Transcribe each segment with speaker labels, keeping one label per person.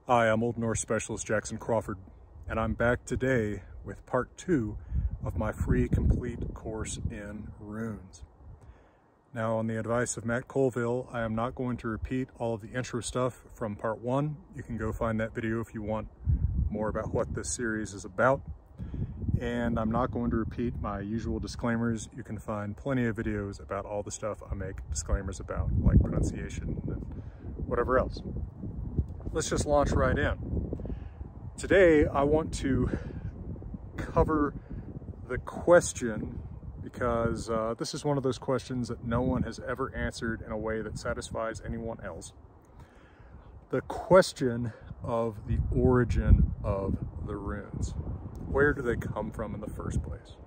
Speaker 1: Hi, I'm Old Norse Specialist Jackson Crawford, and I'm back today with part 2 of my free complete course in runes. Now, on the advice of Matt Colville, I am not going to repeat all of the intro stuff from part 1. You can go find that video if you want more about what this series is about. And I'm not going to repeat my usual disclaimers. You can find plenty of videos about all the stuff I make disclaimers about, like pronunciation and whatever else. Let's just launch right in. Today, I want to cover the question because this is one of those questions that no one has ever answered in a way that satisfies anyone else. The question of the origin of the runes. Where do they come from in the first place?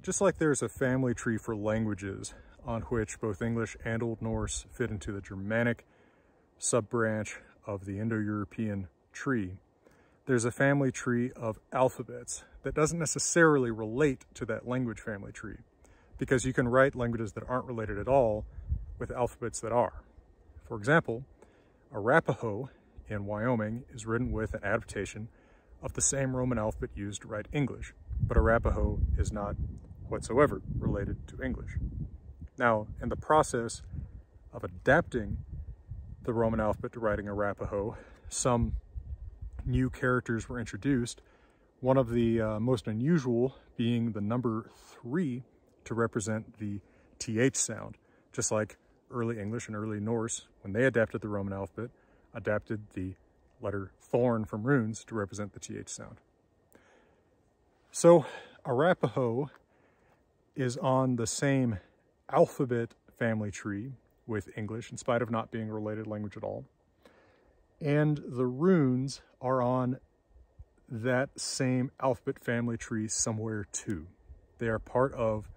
Speaker 1: Just like there's a family tree for languages on which both English and Old Norse fit into the Germanic sub-branch of the Indo-European tree, there's a family tree of alphabets that doesn't necessarily relate to that language family tree, because you can write languages that aren't related at all with alphabets that are. For example, Arapaho in Wyoming is written with an adaptation of the same Roman alphabet used to write English, but Arapaho is not whatsoever related to English. Now, in the process of adapting the Roman alphabet to writing Arapaho, some new characters were introduced, one of the most unusual being the number 3 to represent the TH sound, just like early English and early Norse, when they adapted the Roman alphabet, adapted the letter thorn from runes to represent the TH sound. So Arapaho is on the same alphabet family tree with English, in spite of not being a related language at all. And the runes are on that same alphabet family tree somewhere too. They are part of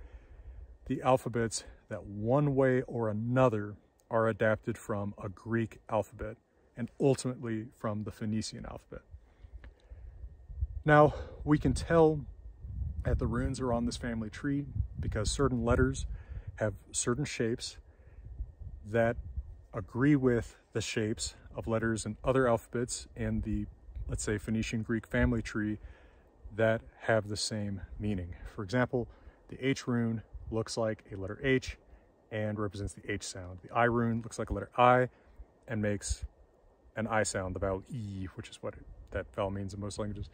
Speaker 1: the alphabets that one way or another are adapted from a Greek alphabet and ultimately from the Phoenician alphabet. Now, we can tell that the runes are on this family tree because certain letters have certain shapes that agree with the shapes of letters in other alphabets in the, let's say, Phoenician Greek family tree that have the same meaning. For example, the H rune looks like a letter H and represents the H sound. The I rune looks like a letter I and makes an I sound, the vowel E, which is what that vowel means in most languages.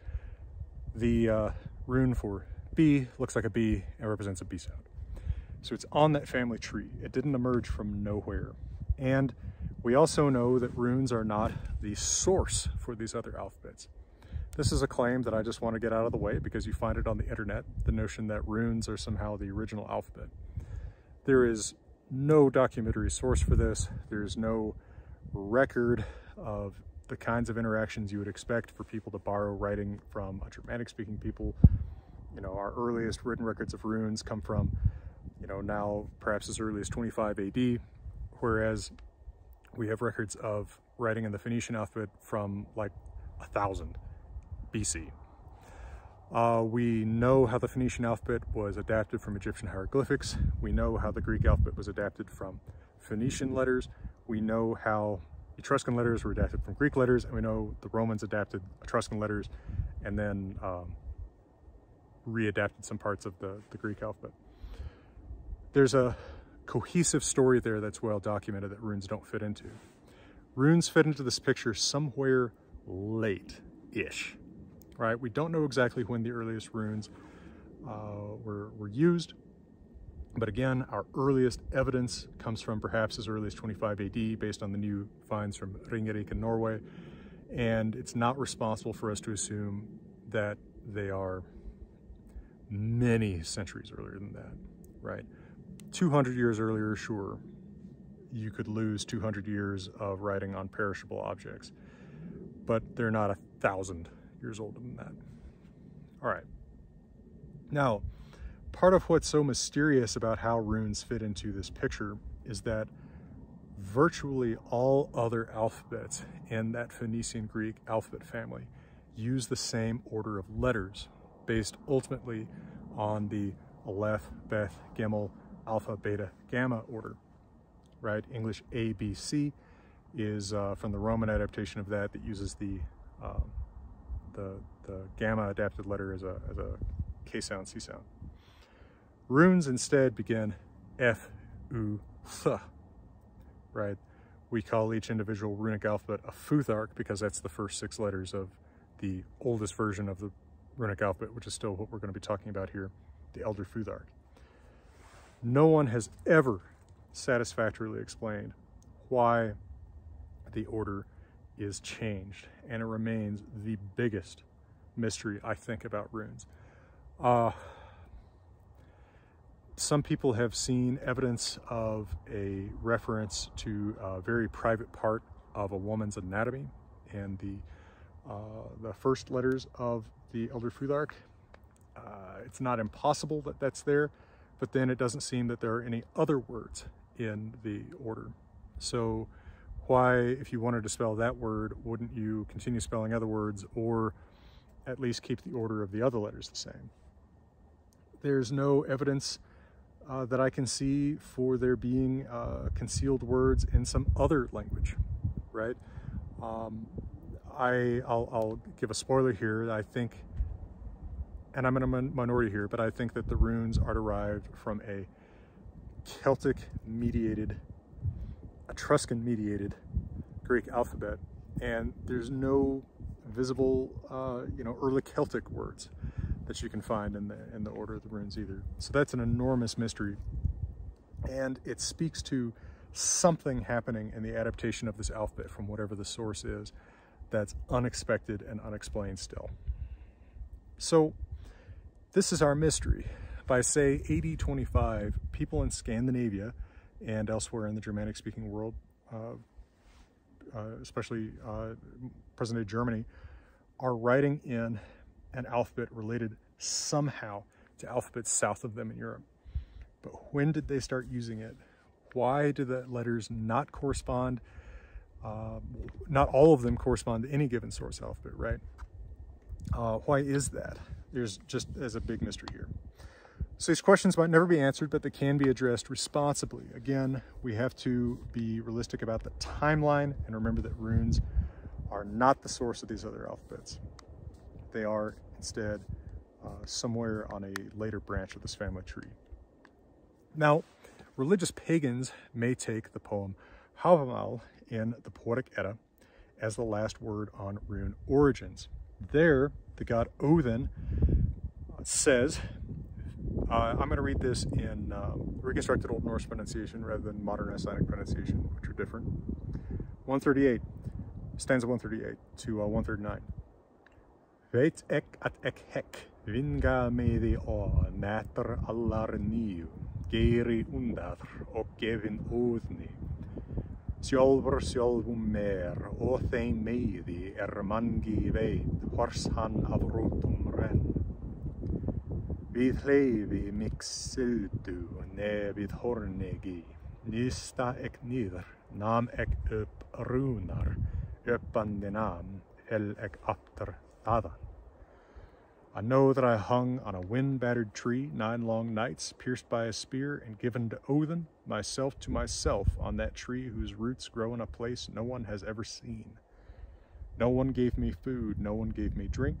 Speaker 1: The rune for B looks like a B and represents a B sound. So it's on that family tree. It didn't emerge from nowhere. And we also know that runes are not the source for these other alphabets. This is a claim that I just want to get out of the way because you find it on the internet, the notion that runes are somehow the original alphabet. There is no documentary source for this. There's no record of the kinds of interactions you would expect for people to borrow writing from a Germanic-speaking people. You know, our earliest written records of runes come from, now perhaps as early as 25 AD, whereas we have records of writing in the Phoenician alphabet from like 1000 BC. We know how the Phoenician alphabet was adapted from Egyptian hieroglyphics. We know how the Greek alphabet was adapted from Phoenician letters. We know how Etruscan letters were adapted from Greek letters, and we know the Romans adapted Etruscan letters and then readapted some parts of the Greek alphabet. There's a cohesive story there that's well documented that runes don't fit into. Runes fit into this picture somewhere late-ish, right? We don't know exactly when the earliest runes were used, but again, our earliest evidence comes from perhaps as early as 25 AD based on the new finds from Ringerike in Norway, and it's not responsible for us to assume that they are many centuries earlier than that, right? 200 years earlier, sure, you could lose 200 years of writing on perishable objects. but they're not 1,000 years older than that. All right. Now, part of what's so mysterious about how runes fit into this picture is that virtually all other alphabets in that Phoenician Greek alphabet family use the same order of letters, based ultimately on the Aleph, Beth, Gimel, Alpha, Beta, Gamma order, right? English A, B, C is from the Roman adaptation of that uses the Gamma adapted letter as a K sound, C sound. Runes instead begin F, U, Th, right? We call each individual runic alphabet a futhark because that's the first 6 letters of the oldest version of the runic alphabet, which is still what we're going to be talking about here, the Elder Futhark. No one has ever satisfactorily explained why the order is changed, and it remains the biggest mystery, I think, about runes. Some people have seen evidence of a reference to a very private part of a woman's anatomy and the first letters of the Elder Futhark. It's not impossible that that's there, but then it doesn't seem that there are any other words in the order. So why, if you wanted to spell that word, wouldn't you continue spelling other words, or at least keep the order of the other letters the same? There's no evidence that I can see for there being concealed words in some other language, right? I'll give a spoiler here. I think, and I'm in a minority here, but I think that the runes are derived from a Celtic-mediated, Etruscan-mediated Greek alphabet, and there's no visible, early Celtic words that you can find in the order of the runes either. So that's an enormous mystery, and it speaks to something happening in the adaptation of this alphabet from whatever the source is that's unexpected and unexplained still. So this is our mystery. By say AD 25, people in Scandinavia and elsewhere in the Germanic-speaking world, especially present-day Germany, are writing in an alphabet related somehow to alphabets south of them in Europe. But when did they start using it? Why do the letters not correspond? Not all of them correspond to any given source alphabet, right? Why is that? There's just as a big mystery here. So these questions might never be answered, but they can be addressed responsibly. Again, we have to be realistic about the timeline and remember that runes are not the source of these other alphabets. They are instead somewhere on a later branch of this family tree. Now, religious pagans may take the poem Havamal in the Poetic Edda as the last word on rune origins. There, the god Odin says, I'm going to read this in reconstructed Old Norse pronunciation rather than modern Icelandic pronunciation, which are different. 138, stanza 138 to 139. Veit ek at ek hek, vinga meði á nætter allar níu, geiri undar og gefin óðni. Sjálfur sjálfum mer, og þeim meði mangi veit, hvors hann af rótum renn. Við hleyfi mig sildu, við hornegi, nysta ek niður, nam ek upp runar, uppandi nam, hel ek aftur þaðan. I know that I hung on a wind-battered tree 9 long nights, pierced by a spear and given to Odin, myself to myself, on that tree whose roots grow in a place no one has ever seen. No one gave me food, no one gave me drink.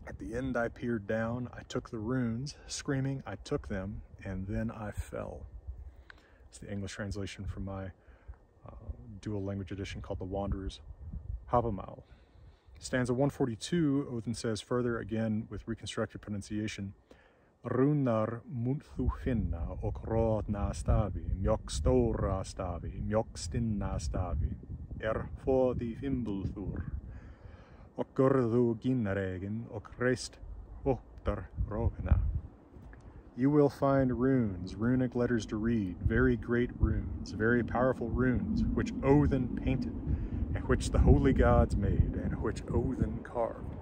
Speaker 1: At the end I peered down, I took the runes, screaming I took them, and then I fell. It's the English translation from my dual language edition called The Wanderer's Havamal. Stanza 142, Odin says further, again with reconstructed pronunciation, Runar munthu finna og rodna stafi, mjok stóra stafi, mjok stinna stafi, fóði fimbulþur, og görðu ginnaregin og reist vóttar rógna. You will find runes, runic letters to read, very great runes, very powerful runes, which Odin painted, and which the holy gods made, and which Odin carved.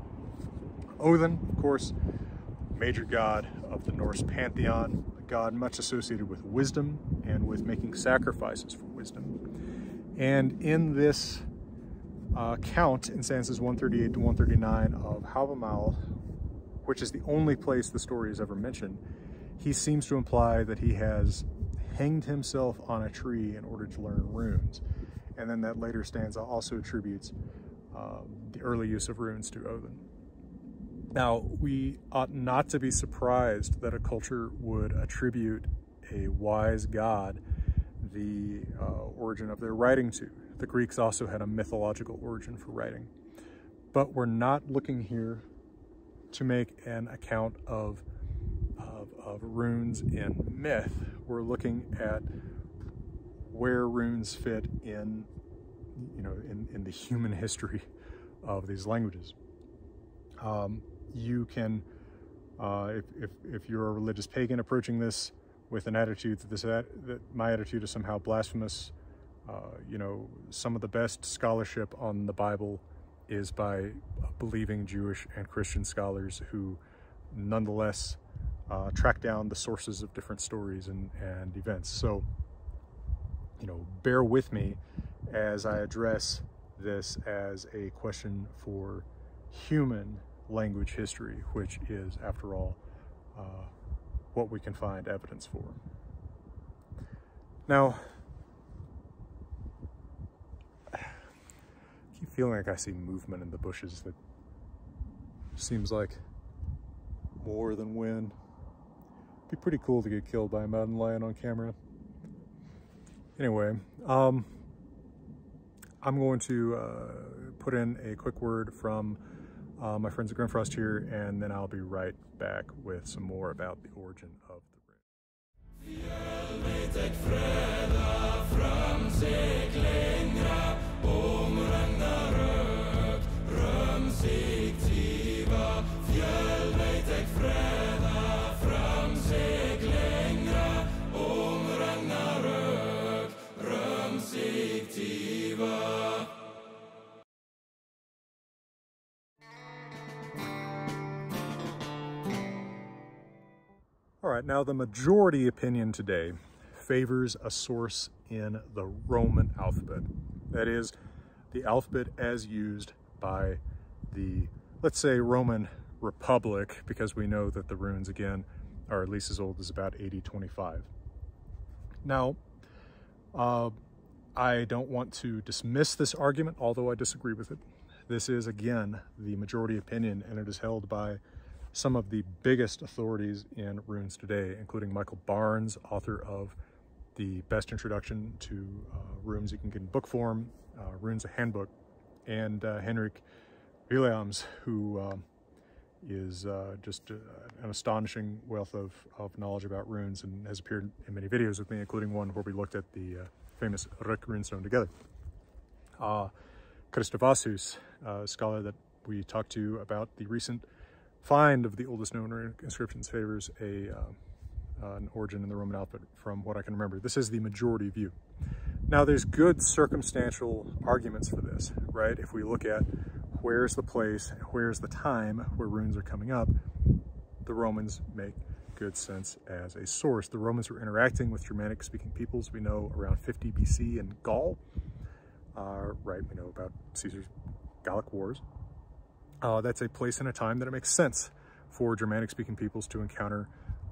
Speaker 1: Odin, of course, major god of the Norse pantheon, a god much associated with wisdom and with making sacrifices for wisdom. And in this count in stanzas 138 to 139 of Havamal, which is the only place the story is ever mentioned, he seems to imply that he has hanged himself on a tree in order to learn runes. And then that later stanza also attributes the early use of runes to Odin. Now, we ought not to be surprised that a culture would attribute a wise god the origin of their writing to. The Greeks also had a mythological origin for writing. But we're not looking here to make an account of runes in myth. We're looking at where runes fit in, in the human history of these languages. You can, if you're a religious pagan approaching this with an attitude that my attitude is somehow blasphemous, some of the best scholarship on the Bible is by believing Jewish and Christian scholars who nonetheless track down the sources of different stories and events. So, bear with me as I address this as a question for human language history, which is, after all, what we can find evidence for. Now, I keep feeling like I see movement in the bushes that seems like more than wind. It'd be pretty cool to get killed by a mountain lion on camera. Anyway, I'm going to put in a quick word from my friends at Grimfrost here, and then I'll be right back with some more about the origin of the rune. All right, now the majority opinion today favors a source in the Roman alphabet. That is, the alphabet as used by the, let's say, Roman Republic, because we know that the runes, again, are at least as old as about 8025. Now, I don't want to dismiss this argument, although I disagree with it. This is, again, the majority opinion, and it is held by some of the biggest authorities in runes today, including Michael Barnes, author of the best introduction to runes you can get in book form, Runes, a Handbook, and Henrik Williams, who is just an astonishing wealth of knowledge about runes and has appeared in many videos with me, including one where we looked at the famous Ruk runestone together. Christovasius, a scholar that we talked to about the recent find of the oldest known rune inscriptions, favors an origin in the Roman alphabet from what I can remember. This is the majority view. Now, there's good circumstantial arguments for this, right? If we look at where's the place, where's the time where runes are coming up, the Romans make good sense as a source. The Romans were interacting with Germanic-speaking peoples, we know, around 50 BC in Gaul. Right, we know about Caesar's Gallic Wars. That's a place and a time that it makes sense for Germanic-speaking peoples to encounter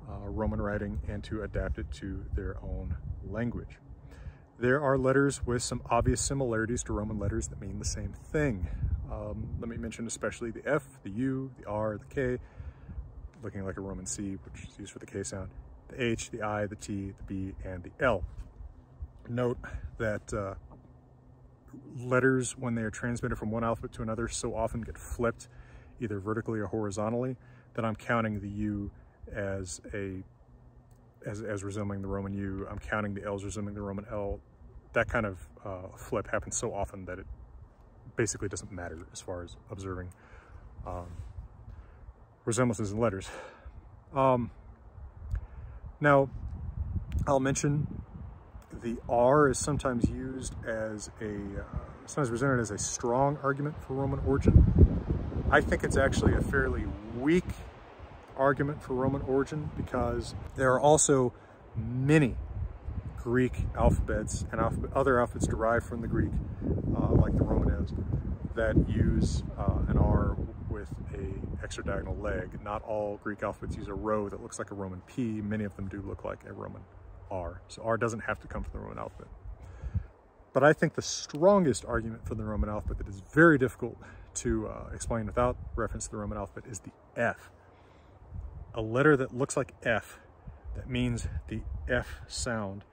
Speaker 1: Roman writing and to adapt it to their own language. There are letters with some obvious similarities to Roman letters that mean the same thing. Let me mention especially the F, the U, the R, the K, looking like a Roman C, which is used for the K sound, the H, the I, the T, the B, and the L. Note that letters, when they are transmitted from one alphabet to another, so often get flipped either vertically or horizontally that I'm counting the U as resembling the Roman U. I'm counting the L's resembling the Roman L. That kind of flip happens so often that it basically doesn't matter as far as observing resemblances in letters. Now, I'll mention the R is sometimes used as a sometimes presented as a strong argument for Roman origin. I think it's actually a fairly weak argument for Roman origin because there are also many Greek alphabets and other alphabets derived from the Greek, like the Roman is, that use an R with a extra-diagonal leg. Not all Greek alphabets use a rho that looks like a Roman P. Many of them do look like a Roman R. So R doesn't have to come from the Roman alphabet. But I think the strongest argument for the Roman alphabet that is very difficult to explain without reference to the Roman alphabet is the F. A letter that looks like F, that means the F sound,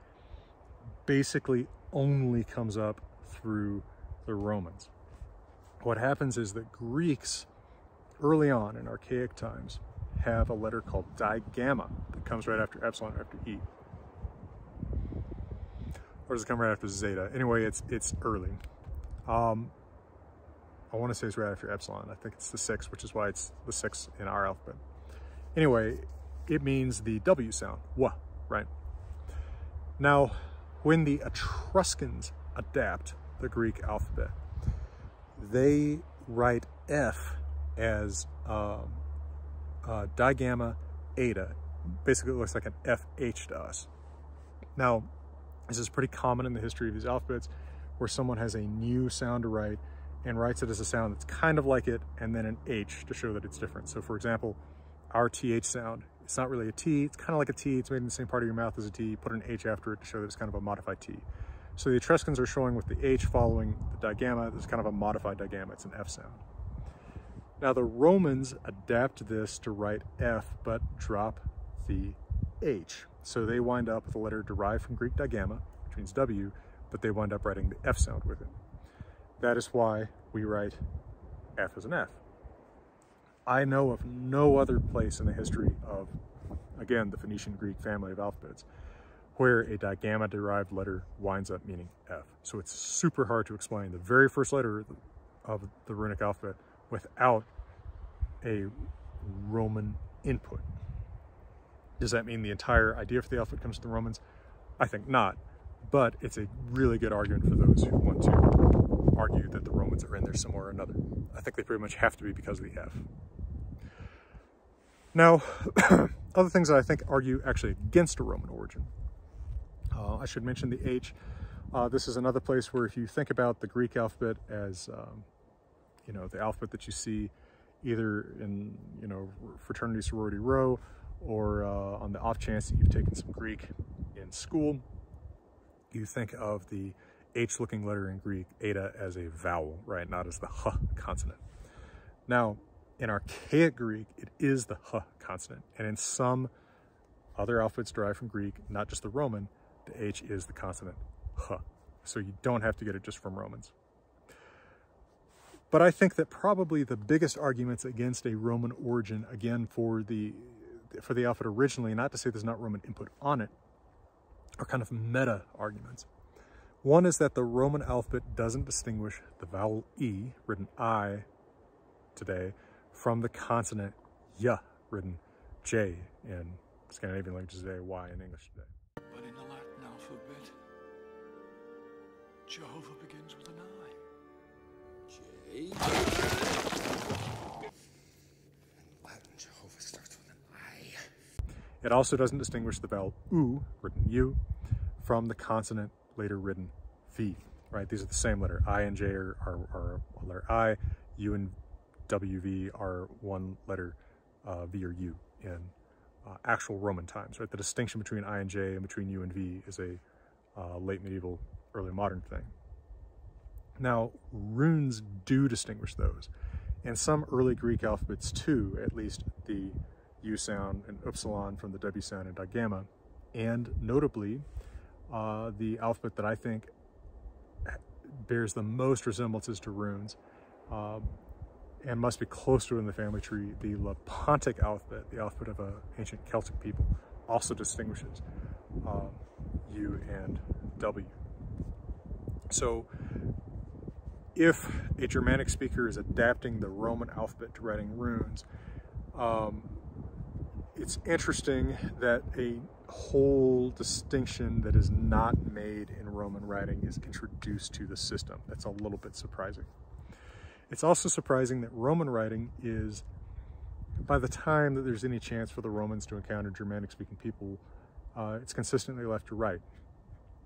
Speaker 1: basically only comes up through the Romans. What happens is that Greeks, early on in archaic times, have a letter called digamma that comes right after epsilon or after E. Or does it come right after zeta? Anyway, it's early. I want to say it's right after epsilon. I think it's the 6, which is why it's the 6 in our alphabet. Anyway, it means the W sound, wa, right? Now, when the Etruscans adapt the Greek alphabet, they write F as digamma eta. Basically, it looks like an FH to us. Now, this is pretty common in the history of these alphabets, where someone has a new sound to write and writes it as a sound that's kind of like it, and then an H to show that it's different. So for example, our TH sound, it's not really a T, it's kind of like a T, it's made in the same part of your mouth as a T, put an H after it to show that it's kind of a modified T. So the Etruscans are showing with the H following the digamma, there's kind of a modified digamma, it's an F sound. Now the Romans adapt this to write F, but drop the H. So they wind up with a letter derived from Greek digamma, which means W, but they wind up writing the F sound with it. That is why we write F as an F. I know of no other place in the history of, again, the Phoenician Greek family of alphabets, where a digamma-derived letter winds up meaning F. So it's super hard to explain the very first letter of the runic alphabet without a Roman input. Does that mean the entire idea for the alphabet comes from the Romans? I think not, but it's a really good argument for those who want to argue that the Romans are in there somewhere or another. I think they pretty much have to be because of the F. Now, other things that I think argue actually against a Roman origin. I should mention the H. This is another place where if you think about the Greek alphabet as, you know, the alphabet that you see either in, you know, fraternity, sorority, row, or on the off chance that you've taken some Greek in school, you think of the H-looking letter in Greek, eta, as a vowel, right? Not as the H consonant. Now, in archaic Greek, it is the H consonant. And in some other alphabets derived from Greek, not just the Roman, the H is the consonant H. So you don't have to get it just from Romans. But I think that probably the biggest arguments against a Roman origin, again, for the alphabet originally, not to say there's not Roman input on it, are kind of meta arguments. One is that the Roman alphabet doesn't distinguish the vowel E, written I today, from the consonant Y, written J in Scandinavian languages today, Y in English today.
Speaker 2: But in the Latin alphabet, Jehovah begins with an I.
Speaker 3: J? Latin, Jehovah starts with an I.
Speaker 1: It also doesn't distinguish the vowel U, written U, from the consonant later written V, right? These are the same letter. I and J are one letter I, U and WV are one letter V or U in actual Roman times, right? The distinction between I and J and between U and V is a late medieval, early modern thing. Now, runes do distinguish those, and some early Greek alphabets too, at least the U sound and upsilon from the W sound in digamma, and notably the alphabet that I think bears the most resemblances to runes and must be close to it in the family tree, the Lepontic alphabet, the alphabet of ancient Celtic people, also distinguishes U and W. So if a Germanic speaker is adapting the Roman alphabet to writing runes, it's interesting that a whole distinction that is not made in Roman writing is introduced to the system. That's a little bit surprising. It's also surprising that Roman writing is, by the time that there's any chance for the Romans to encounter Germanic-speaking people, it's consistently left to right.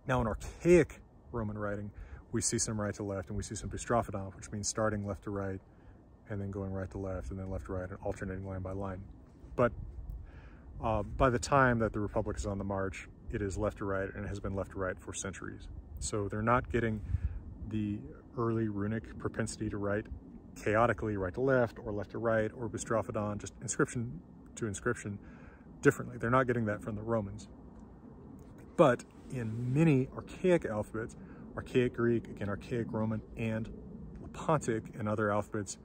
Speaker 1: Now, in archaic Roman writing, we see some right to left, and we see some bistrophodon, which means starting left to right, and then going right to left, and then left to right, and alternating line by line. But by the time that the Republic is on the march, it is left to right, and it has been left to right for centuries. So they're not getting the early runic propensity to write chaotically right to left, or left to right, or bistrophodon, just inscription to inscription differently. They're not getting that from the Romans. But in many archaic alphabets, archaic Greek, again archaic Roman, and Lepontic and other alphabets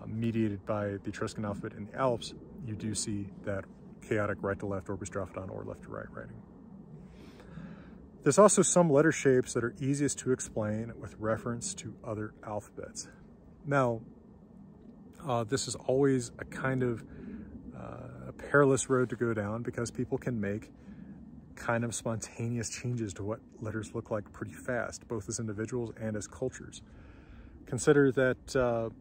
Speaker 1: mediated by the Etruscan alphabet in the Alps, you do see that chaotic right to left or bistrophodon or left to right writing. There's also some letter shapes that are easiest to explain with reference to other alphabets. Now, this is always a kind of a perilous road to go down, because people can make kind of spontaneous changes to what letters look like pretty fast, both as individuals and as cultures. Consider that,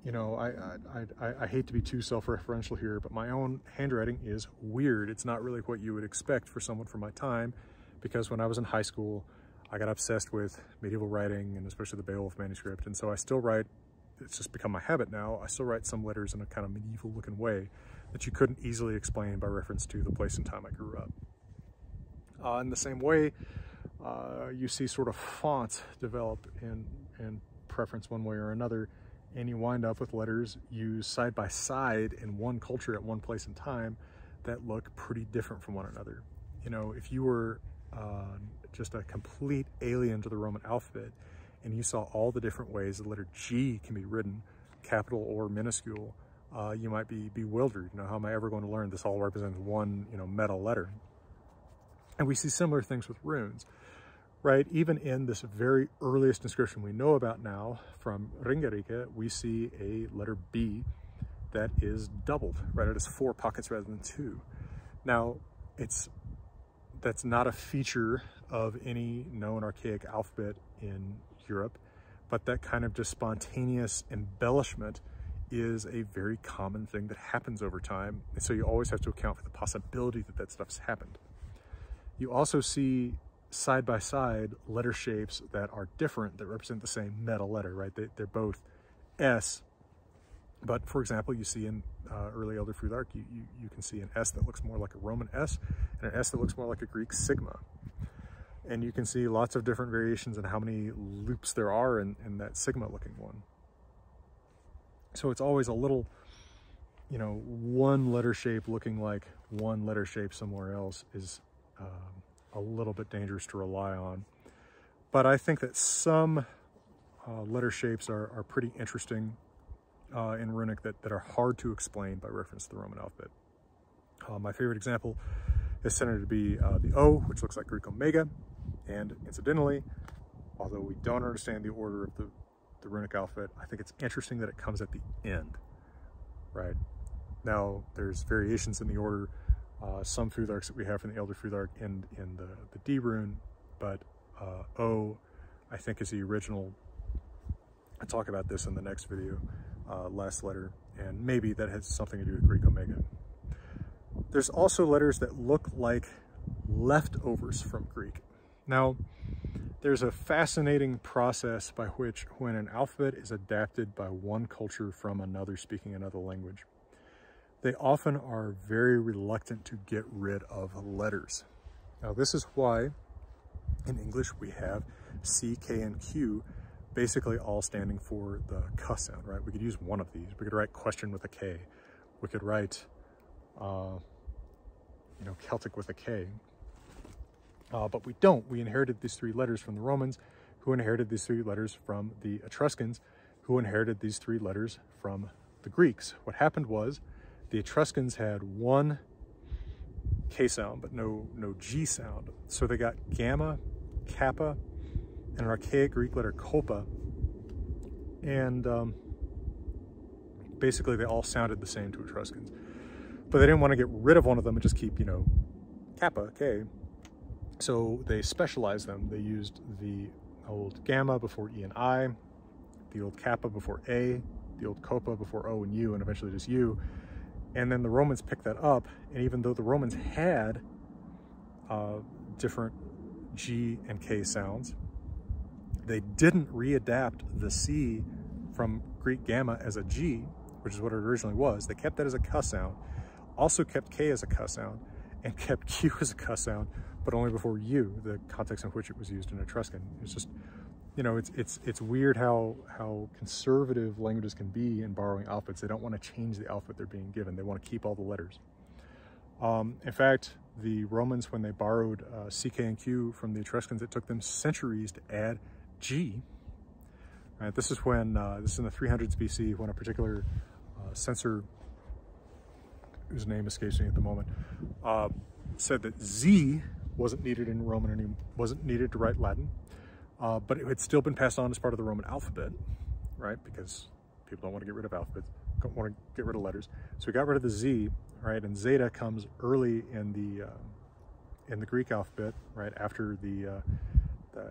Speaker 1: you know, I hate to be too self-referential here, but my own handwriting is weird. It's not really what you would expect for someone from my time, because when I was in high school, I got obsessed with medieval writing, and especially the Beowulf manuscript, and so I still write, it's just become my habit now, I still write some letters in a kind of medieval looking way that you couldn't easily explain by reference to the place and time I grew up. In the same way, you see sort of fonts develop in preference one way or another, and you wind up with letters used side by side in one culture at one place and time that look pretty different from one another. You know, if you were just a complete alien to the Roman alphabet, and you saw all the different ways the letter G can be written, capital or minuscule, you might be bewildered. You know, how am I ever going to learn this all represents one, you know, meta letter? And we see similar things with runes, right? Even in this very earliest inscription we know about now from Ringerike, we see a letter B that is doubled, right? It has 4 pockets rather than 2. Now, that's not a feature of any known archaic alphabet in Europe, but that kind of just spontaneous embellishment is a very common thing that happens over time. And so you always have to account for the possibility that that stuff's happened. You also see side by side letter shapes that are different, that represent the same meta letter, right? They're both S, but for example, you see in early Elder Futhark, you can see an S that looks more like a Roman S and an S that looks more like a Greek sigma. And you can see lots of different variations in how many loops there are in that sigma looking one. So it's always a little, you know, one letter shape looking like one letter shape somewhere else is a little bit dangerous to rely on. But I think that some letter shapes are pretty interesting in runic that are hard to explain by reference to the Roman alphabet. My favorite example is considered to be the O, which looks like Greek omega. And incidentally, although we don't understand the order of the runic alphabet, I think it's interesting that it comes at the end, right? Now, there's variations in the order. Some Futharks that we have from the Elder Futhark end in the D rune, but O, I think, is the original. I'll talk about this in the next video, last letter, and maybe that has something to do with Greek omega. There's also letters that look like leftovers from Greek. Now, there's a fascinating process by which, when an alphabet is adapted by one culture from another speaking another language, they often are very reluctant to get rid of letters. Now, this is why in English we have C, K, and Q basically all standing for the K sound, right? We could use one of these. We could write question with a K. We could write, you know, Celtic with a K. But we don't. We inherited these 3 letters from the Romans, who inherited these 3 letters from the Etruscans, who inherited these 3 letters from the Greeks. What happened was the Etruscans had one K sound, but no G sound. So they got gamma, kappa, and an archaic Greek letter kopa. And basically they all sounded the same to Etruscans. but they didn't want to get rid of one of them and just keep, you know, kappa, K. So they specialized them. They used the old gamma before E and I, the old kappa before A, the old copa before O and U, and eventually just U. And then the Romans picked that up, and even though the Romans had different G and K sounds, they didn't readapt the C from Greek gamma as a G, which is what it originally was. They kept that as a cuss sound, also kept K as a cuss sound, and kept Q as a cuss sound, but only before U, the context in which it was used in Etruscan. It's just, you know, it's weird how conservative languages can be in borrowing alphabets. They don't want to change the alphabet they're being given. They want to keep all the letters. In fact, the Romans, when they borrowed CK and Q from the Etruscans, it took them centuries to add G. Right, this is when, this is in the 300s BC, when a particular censor, whose name escapes me at the moment, said that Z wasn't needed in Roman and wasn't needed to write Latin, but it had still been passed on as part of the Roman alphabet, right? Because people don't want to get rid of alphabets, don't want to get rid of letters. So we got rid of the Z, right? And zeta comes early in the Greek alphabet, right after the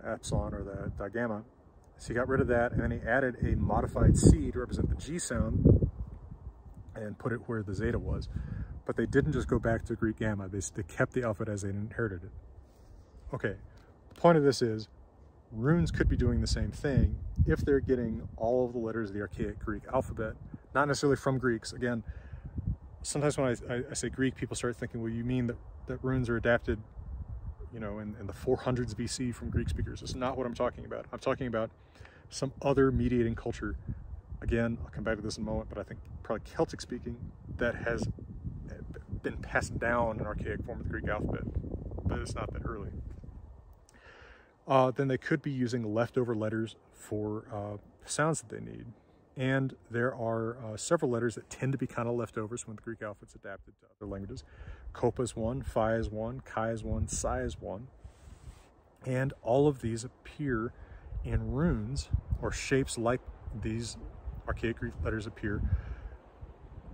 Speaker 1: epsilon or the gamma. So he got rid of that, and then he added a modified C to represent the G sound and put it where the zeta was. But they didn't just go back to Greek gamma. They kept the alphabet as they inherited it. Okay, the point of this is runes could be doing the same thing if they're getting all of the letters of the archaic Greek alphabet, not necessarily from Greeks. Again, sometimes when I say Greek, people start thinking, well, you mean that runes are adapted, you know, in the 400s BC from Greek speakers. That's not what I'm talking about. I'm talking about some other mediating culture. Again, I'll come back to this in a moment, but I think probably Celtic speaking that has been passed down an archaic form of the Greek alphabet, but it's not that early. Then they could be using leftover letters for sounds that they need. And there are several letters that tend to be kind of leftovers when the Greek alphabet's adapted to other languages. Copa is one, phi is one, chi is one, psi is one. And all of these appear in runes, or shapes like these archaic Greek letters appear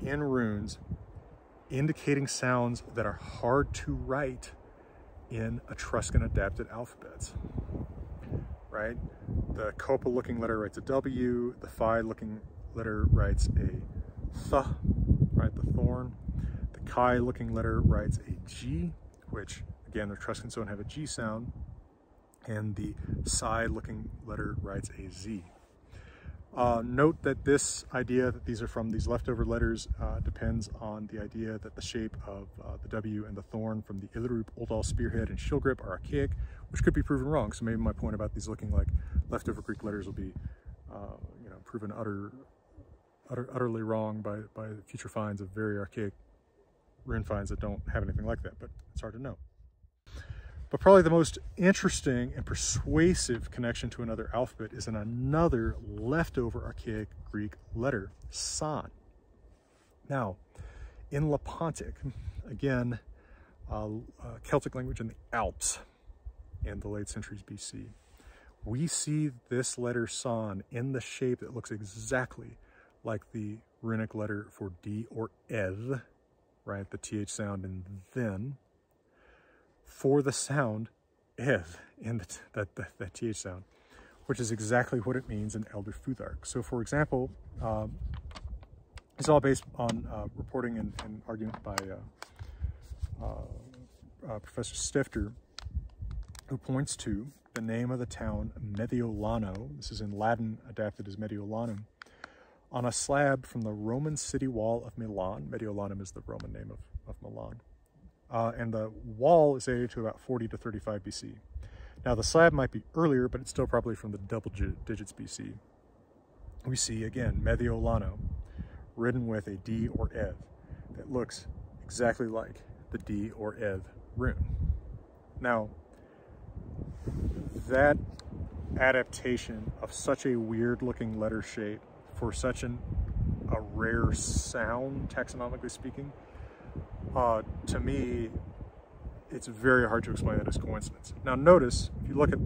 Speaker 1: in runes, indicating sounds that are hard to write in Etruscan adapted alphabets, right? The copa looking letter writes a W, the phi looking letter writes a th, right, the thorn. The chi looking letter writes a G, which again, the Etruscans don't have a G sound, and the psi looking letter writes a Z. Note that this idea that these are from these leftover letters depends on the idea that the shape of the W and the thorn from the Illyrup, Oldal, Spearhead, and Shield Grip are archaic, which could be proven wrong. So maybe my point about these looking like leftover Greek letters will be, you know, proven utterly wrong by future finds of very archaic rune finds that don't have anything like that, but it's hard to know. But probably the most interesting and persuasive connection to another alphabet is in another leftover archaic Greek letter, san. Now, in Lepontic, again, Celtic language in the Alps in the late centuries BC, we see this letter san in the shape that looks exactly like the runic letter for D or eth, right, the TH sound in then, for the sound eth in that TH sound, which is exactly what it means in Elder Futhark. So for example, it's all based on reporting and argument by Professor Stifter, who points to the name of the town Mediolano, this is in Latin adapted as Mediolanum, on a slab from the Roman city wall of Milan. Mediolanum is the Roman name of Milan. And the wall is dated to about 40 to 35 BC. Now the slab might be earlier, but it's still probably from the double digits BC. We see again Mediolano written with a D or eth that looks exactly like the D or eth rune. Now that adaptation of such a weird looking letter shape for such a rare sound, taxonomically speaking, to me, it's very hard to explain that as coincidence. Now notice, if you look at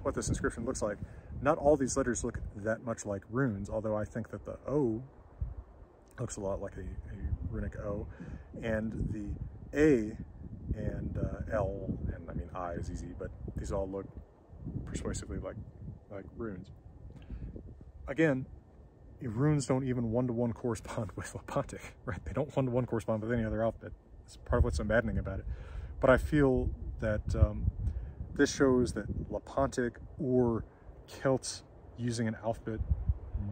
Speaker 1: what this inscription looks like, not all these letters look that much like runes, although I think that the O Looks a lot like a runic O. And the A and L, and I mean I is easy, but these all look persuasively like runes. Again, runes don't even one-to-one correspond with Lepontic, right? They don't one-to-one correspond with any other alphabet. It's part of what's so maddening about it. But I feel that this shows that Lepontic or Celts using an alphabet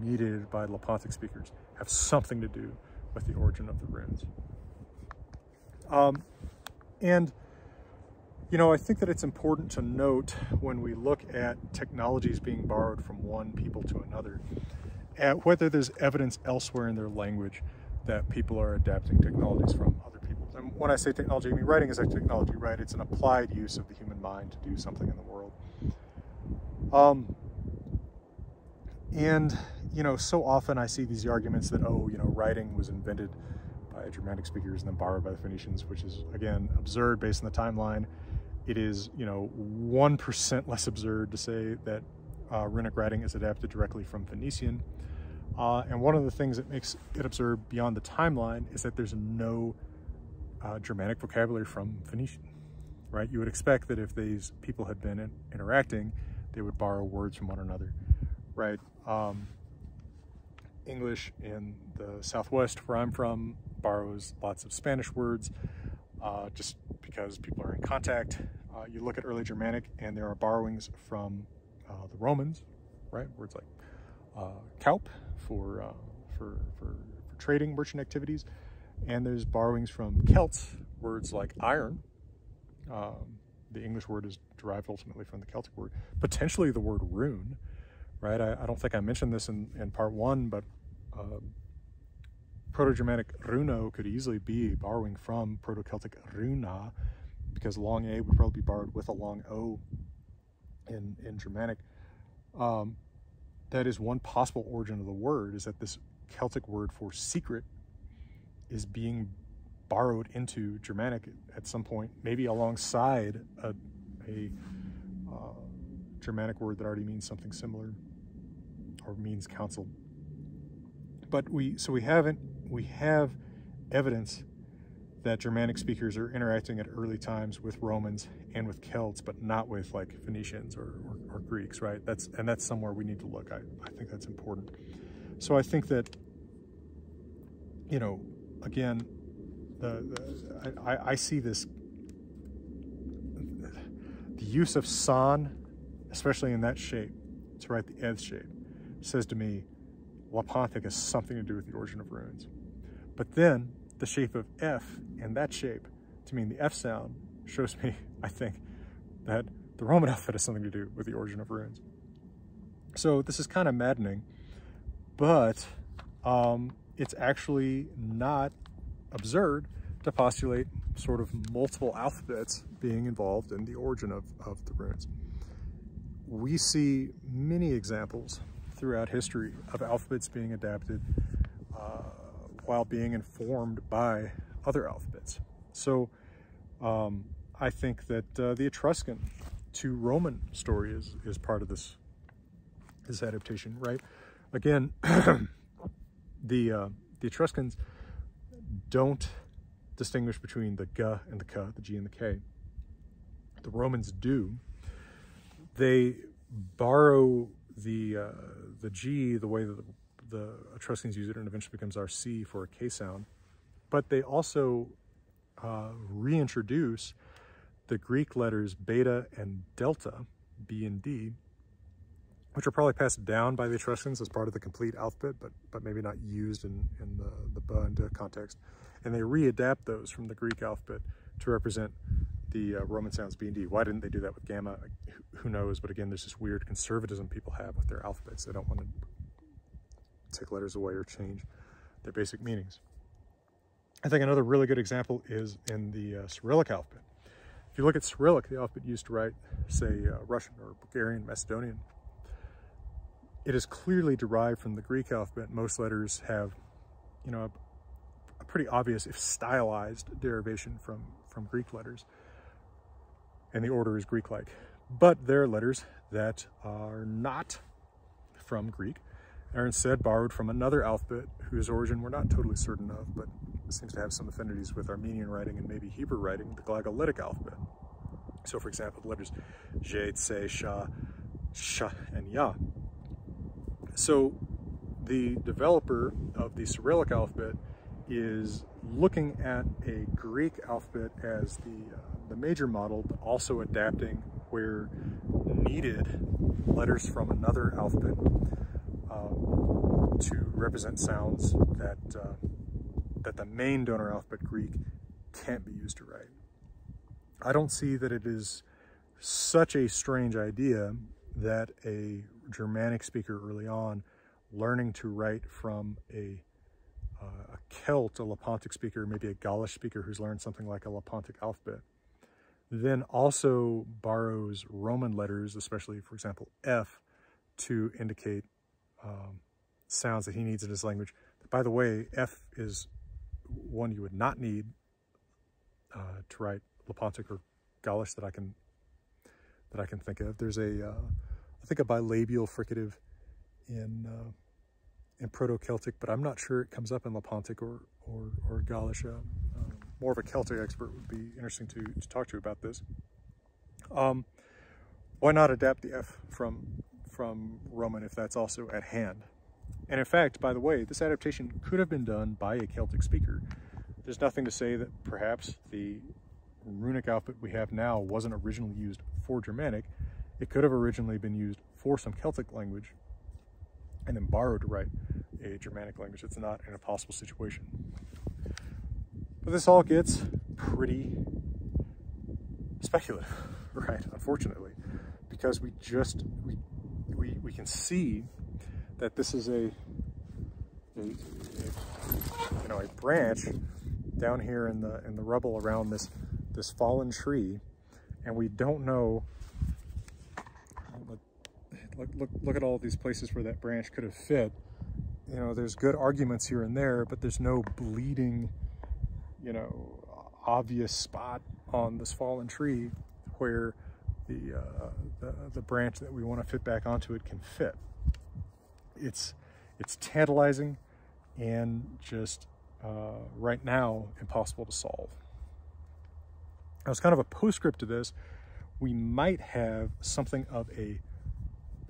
Speaker 1: mediated by Lepontic speakers have something to do with the origin of the runes. And, you know, I think that it's important to note when we look at technologies being borrowed from one people to another, whether there's evidence elsewhere in their language that people are adapting technologies from other people. And when I say technology, I mean writing is a technology, right? It's an applied use of the human mind to do something in the world. And, you know, so often I see these arguments that, oh, you know, writing was invented by Germanic speakers and then borrowed by the Phoenicians, which is, again, absurd based on the timeline. It is, you know, 1% less absurd to say that runic writing is adapted directly from Phoenician. And one of the things that makes it absurd beyond the timeline is that there's no Germanic vocabulary from Phoenician, right? You would expect that if these people had been interacting, they would borrow words from one another, right? English in the Southwest, where I'm from, borrows lots of Spanish words just because people are in contact. You look at early Germanic and there are borrowings from the Romans, right? Words like kaup for trading, merchant activities. And there's borrowings from Celts, words like iron. The English word is derived ultimately from the Celtic word. Potentially the word rune, right? I don't think I mentioned this in part one, but Proto-Germanic runo could easily be borrowing from Proto-Celtic runa, because long A would probably be borrowed with a long O in Germanic. That is one possible origin of the word, is that this Celtic word for secret is being borrowed into Germanic at some point, maybe alongside a Germanic word that already means something similar or means counsel. But we have evidence that Germanic speakers are interacting at early times with Romans and with Celts, but not with like Phoenicians or Greeks, right? That's somewhere we need to look. I think that's important. So I think that, you know, again, I see this, the use of san, especially in that shape, to write the eth shape, says to me, Lepontic has something to do with the origin of runes. But then the shape of F and that shape to mean the F sound shows me, I think, that the Roman alphabet has something to do with the origin of runes. So this is kind of maddening, but it's actually not absurd to postulate sort of multiple alphabets being involved in the origin of the runes. We see many examples throughout history of alphabets being adapted while being informed by other alphabets. So I think that the Etruscan to Roman story is part of this adaptation, right? Again, the Etruscans don't distinguish between the G and the K, the G and the K. The Romans do. They borrow the G the way that the Etruscans use it, and eventually becomes our C for a K sound. But they also reintroduce the Greek letters beta and delta, B and D, which are probably passed down by the Etruscans as part of the complete alphabet, but maybe not used in the B and D context. And they readapt those from the Greek alphabet to represent the Roman sounds B and D. Why didn't they do that with gamma? Who knows? But again, there's this weird conservatism people have with their alphabets. They don't want to take letters away or change their basic meanings. I think another really good example is in the Cyrillic alphabet. If you look at Cyrillic, the alphabet used to write, say, Russian or Bulgarian, Macedonian, it is clearly derived from the Greek alphabet. Most letters have, you know, a pretty obvious, if stylized, derivation from Greek letters, and the order is Greek-like. But there are letters that are not from Greek, are instead borrowed from another alphabet whose origin we're not totally certain of, but seems to have some affinities with Armenian writing and maybe Hebrew writing, the Glagolitic alphabet. So for example, the letters J, Tse, Sha, Sha, and Ya. So the developer of the Cyrillic alphabet is looking at a Greek alphabet as the major model, but also adapting where needed letters from another alphabet to represent sounds that the main donor alphabet Greek can't be used to write. I don't see that it is such a strange idea that a Germanic speaker early on learning to write from a Celt, a Lepontic speaker, maybe a Gaulish speaker who's learned something like a Lepontic alphabet, then also borrows Roman letters, especially, for example, F, to indicate sounds that he needs in his language. By the way, F is one you would not need to write Lepontic or Gaulish that I can think of. There's I think a bilabial fricative in Proto-Celtic, but I'm not sure it comes up in Lepontic or Gaulish. More of a Celtic expert would be interesting to talk to about this. Why not adapt the F from Roman if that's also at hand? And in fact, by the way, this adaptation could have been done by a Celtic speaker. There's nothing to say that perhaps the runic alphabet we have now wasn't originally used for Germanic. It could have originally been used for some Celtic language and then borrowed to write a Germanic language. It's not an impossible situation. But this all gets pretty speculative, right? Unfortunately, because we can see that this is a branch down here in the rubble around this fallen tree, and we don't know. Look at all these places where that branch could have fit. You know, there's good arguments here and there, but there's no bleeding, obvious spot on this fallen tree where the branch that we want to fit back onto it can fit. It's tantalizing and just right now impossible to solve. Now, as kind of a postscript to this, we might have something of a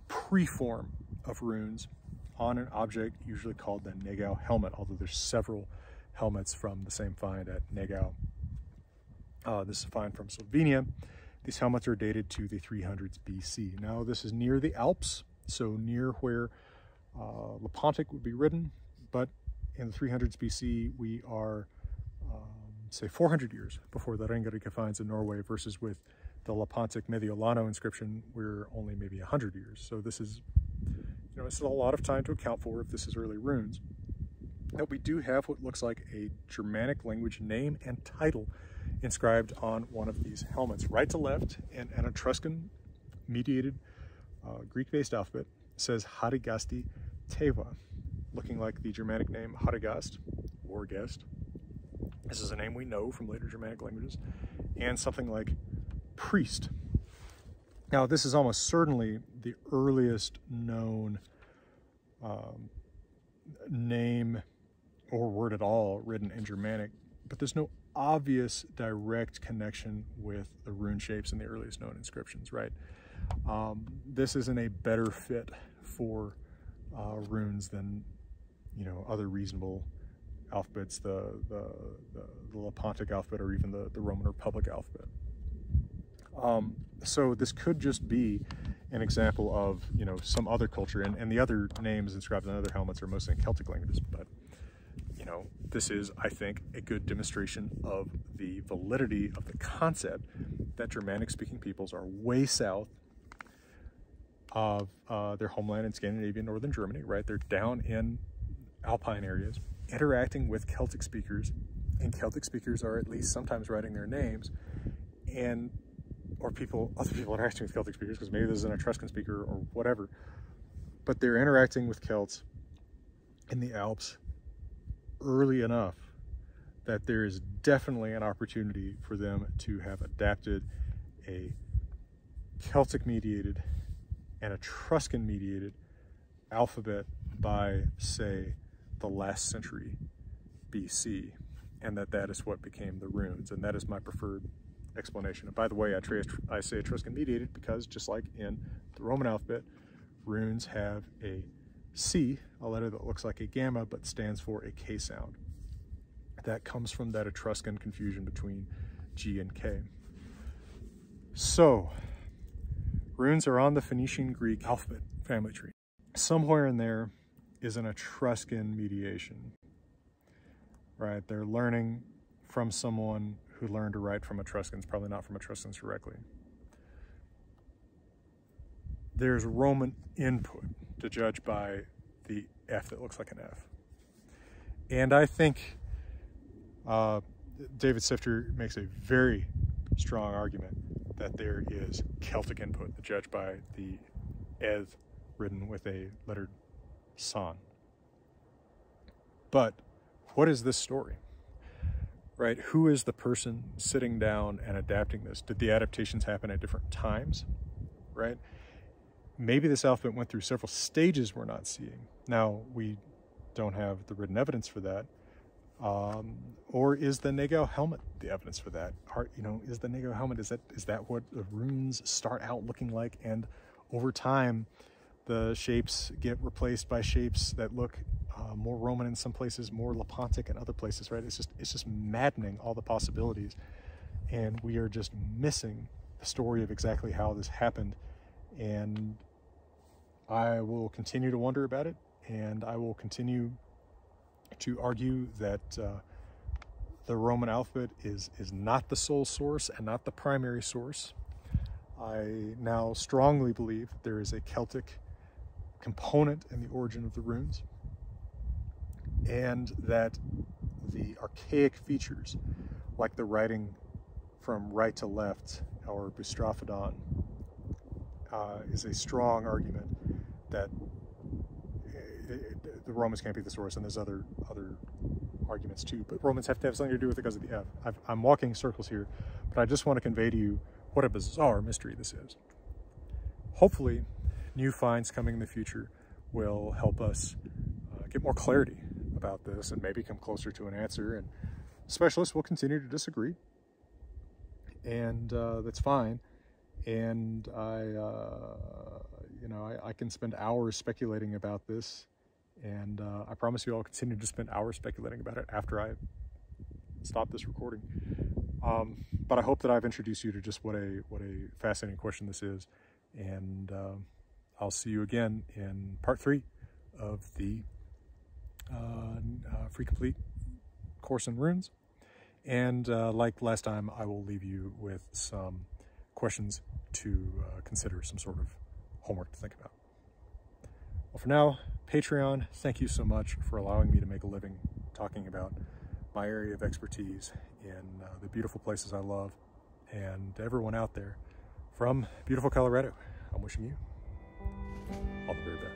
Speaker 1: preform of runes on an object usually called the Negau helmet, although there's several helmets from the same find at Negau. This is a find from Slovenia. These helmets are dated to the 300s BC. Now, this is near the Alps, so near where Lepontic would be written, but in the 300s BC, we are, say, 400 years before the Ringerike finds in Norway, versus with the Lepontic Mediolano inscription, we're only maybe 100 years. So this is, this is a lot of time to account for if this is early runes. Now, we do have what looks like a Germanic language name and title inscribed on one of these helmets, right to left, and an Etruscan mediated Greek-based alphabet says Harigasti Teva, looking like the Germanic name Harigast, or guest. This is a name we know from later Germanic languages, and something like priest. Now, this is almost certainly the earliest known name or word at all written in Germanic, but there's no obvious direct connection with the rune shapes in the earliest known inscriptions, right? This isn't a better fit for runes than, other reasonable alphabets, the Lepontic alphabet, or even the Roman Republic alphabet. So this could just be an example of, some other culture, and the other names inscribed on other helmets are mostly in Celtic languages, but, this is, I think, a good demonstration of the validity of the concept that Germanic-speaking peoples are way south of their homeland in Scandinavia, northern Germany, right? They're down in alpine areas, interacting with Celtic speakers, and Celtic speakers are at least sometimes writing their names, or other people interacting with Celtic speakers, because maybe there's an Etruscan speaker or whatever, but they're interacting with Celts in the Alps early enough that there is definitely an opportunity for them to have adapted a Celtic mediated and Etruscan mediated alphabet by, say, the last century BC, and that is what became the runes, and that is my preferred explanation. And by the way, I say Etruscan mediated because, just like in the Roman alphabet, runes have a C, a letter that looks like a gamma but stands for a K sound. That comes from that Etruscan confusion between G and K. So, runes are on the Phoenician Greek alphabet family tree. Somewhere in there is an Etruscan mediation, right? They're learning from someone who learned to write from Etruscans, probably not from Etruscans directly. There's Roman input, to judge by the F that looks like an F. And I think David Sifter makes a very strong argument that there is Celtic input, to judge by the eth written with a lettered son. But what is this story? Right? Who is the person sitting down and adapting this? Did the adaptations happen at different times? Right? Maybe this alphabet went through several stages we're not seeing. Now, we don't have the written evidence for that. Or is the Nagao helmet the evidence for that? Is the Nagao helmet, is that what the runes start out looking like? And over time, the shapes get replaced by shapes that look more Roman in some places, more Lepontic in other places, right? It's just maddening, all the possibilities. And we are just missing the story of exactly how this happened. And I will continue to wonder about it, and I will continue to argue that the Roman alphabet is not the sole source and not the primary source. I now strongly believe there is a Celtic component in the origin of the runes, and that the archaic features, like the writing from right to left, or boustrophodon, is a strong argument that the Romans can't be the source, and there's other arguments too, but Romans have to have something to do with it because of the F. I'm walking circles here, but I just want to convey to you what a bizarre mystery this is. Hopefully, new finds coming in the future will help us get more clarity about this and maybe come closer to an answer, and specialists will continue to disagree, and that's fine. And I can spend hours speculating about this, and I promise you I'll continue to spend hours speculating about it after I stop this recording. But I hope that I've introduced you to just what a fascinating question this is, and I'll see you again in part 3 of the Free Complete course in runes. And like last time, I will leave you with some questions to consider, some sort of homework to think about. Well, for now, Patreon, thank you so much for allowing me to make a living talking about my area of expertise in the beautiful places I love. And to everyone out there from beautiful Colorado, I'm wishing you all the very best.